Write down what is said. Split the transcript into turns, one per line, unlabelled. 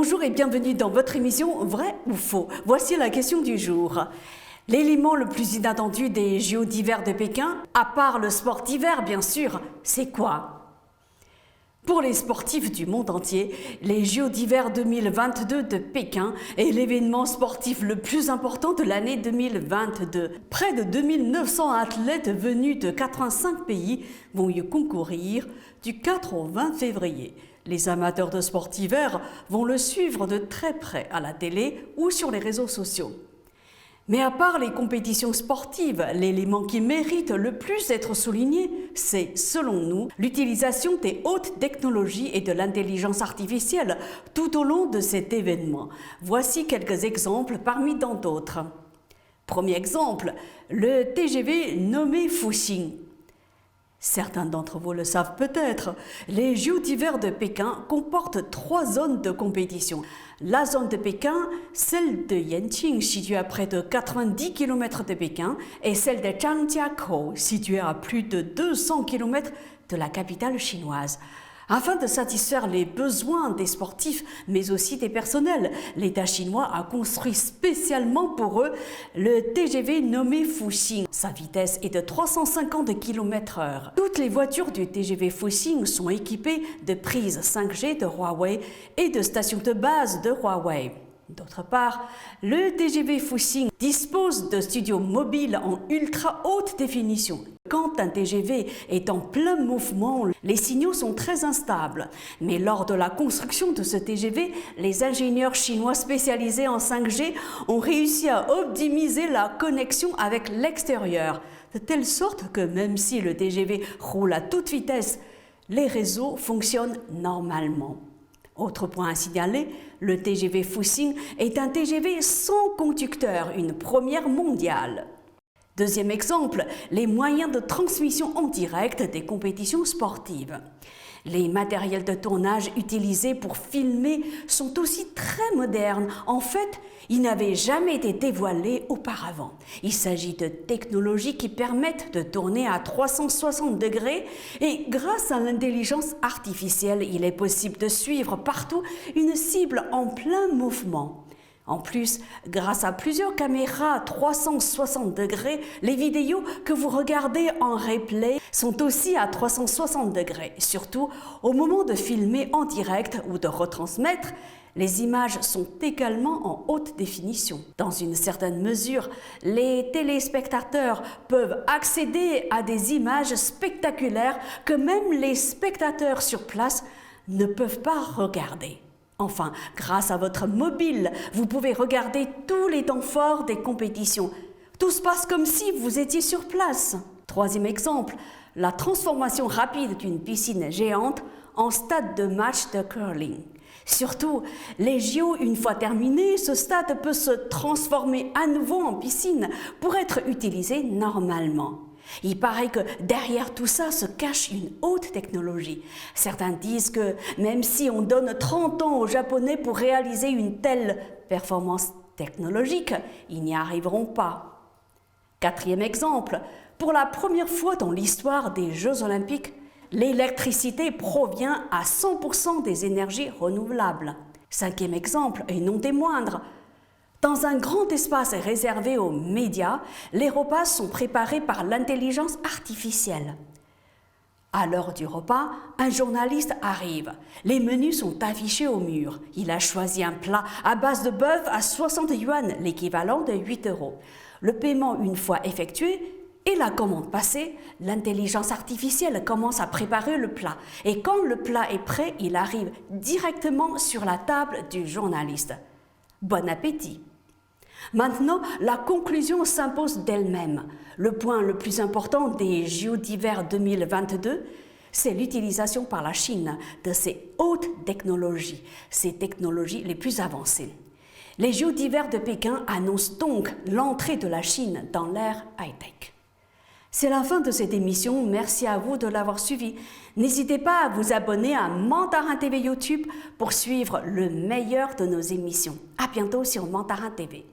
Bonjour et bienvenue dans votre émission Vrai ou Faux. Voici la question du jour. L'élément le plus inattendu des JO d'hiver de Pékin, à part le sport d'hiver bien sûr, c'est quoi? Pour les sportifs du monde entier, les JO d'hiver 2022 de Pékin est l'événement sportif le plus important de l'année 2022. Près de 2900 athlètes venus de 85 pays vont y concourir du 4 au 20 février. Les amateurs de sport d'hiver vont le suivre de très près à la télé ou sur les réseaux sociaux. Mais à part les compétitions sportives, l'élément qui mérite le plus d'être souligné, c'est, selon nous, l'utilisation des hautes technologies et de l'intelligence artificielle tout au long de cet événement. Voici quelques exemples parmi tant d'autres. Premier exemple, le TGV nommé Fuxing. Certains d'entre vous le savent peut-être, les Jeux d'hiver de Pékin comportent 3 zones de compétition. La zone de Pékin, celle de Yanqing, située à près de 90 km de Pékin, et celle de Zhangjiakou, située à plus de 200 km de la capitale chinoise. Afin de satisfaire les besoins des sportifs, mais aussi des personnels, l'État chinois a construit spécialement pour eux le TGV nommé Fuxing. Sa vitesse est de 350 km/h. Toutes les voitures du TGV Fuxing sont équipées de prises 5G de Huawei et de stations de base de Huawei. D'autre part, le TGV Fuxing dispose de studios mobiles en ultra haute définition. Quand un TGV est en plein mouvement, les signaux sont très instables. Mais lors de la construction de ce TGV, les ingénieurs chinois spécialisés en 5G ont réussi à optimiser la connexion avec l'extérieur, de telle sorte que même si le TGV roule à toute vitesse, les réseaux fonctionnent normalement. Autre point à signaler, le TGV Fuxing est un TGV sans conducteur, une première mondiale. Deuxième exemple, les moyens de transmission en direct des compétitions sportives. Les matériels de tournage utilisés pour filmer sont aussi très modernes. En fait, ils n'avaient jamais été dévoilés auparavant. Il s'agit de technologies qui permettent de tourner à 360 degrés et grâce à l'intelligence artificielle, il est possible de suivre partout une cible en plein mouvement. En plus, grâce à plusieurs caméras 360 degrés, les vidéos que vous regardez en replay sont aussi à 360 degrés. Surtout, au moment de filmer en direct ou de retransmettre, les images sont également en haute définition. Dans une certaine mesure, les téléspectateurs peuvent accéder à des images spectaculaires que même les spectateurs sur place ne peuvent pas regarder. Enfin, grâce à votre mobile, vous pouvez regarder tous les temps forts des compétitions. Tout se passe comme si vous étiez sur place. Troisième exemple, la transformation rapide d'une piscine géante en stade de match de curling. Surtout, les JO, une fois terminés, ce stade peut se transformer à nouveau en piscine pour être utilisé normalement. Il paraît que derrière tout ça se cache une haute technologie. Certains disent que même si on donne 30 ans aux Japonais pour réaliser une telle performance technologique, ils n'y arriveront pas. Quatrième exemple, pour la première fois dans l'histoire des Jeux Olympiques, l'électricité provient à 100% des énergies renouvelables. Cinquième exemple, et non des moindres, dans un grand espace réservé aux médias, les repas sont préparés par l'intelligence artificielle. À l'heure du repas, un journaliste arrive. Les menus sont affichés au mur. Il a choisi un plat à base de bœuf à 60 yuan, l'équivalent de 8 €. Le paiement une fois effectué et la commande passée, l'intelligence artificielle commence à préparer le plat. Et quand le plat est prêt, il arrive directement sur la table du journaliste. Bon appétit! Maintenant, la conclusion s'impose d'elle-même. Le point le plus important des JO d'hiver 2022, c'est l'utilisation par la Chine de ces hautes technologies, ces technologies les plus avancées. Les JO d'hiver de Pékin annoncent donc l'entrée de la Chine dans l'ère high-tech. C'est la fin de cette émission, merci à vous de l'avoir suivi. N'hésitez pas à vous abonner à Mandarin TV YouTube pour suivre le meilleur de nos émissions. À bientôt sur Mandarin TV.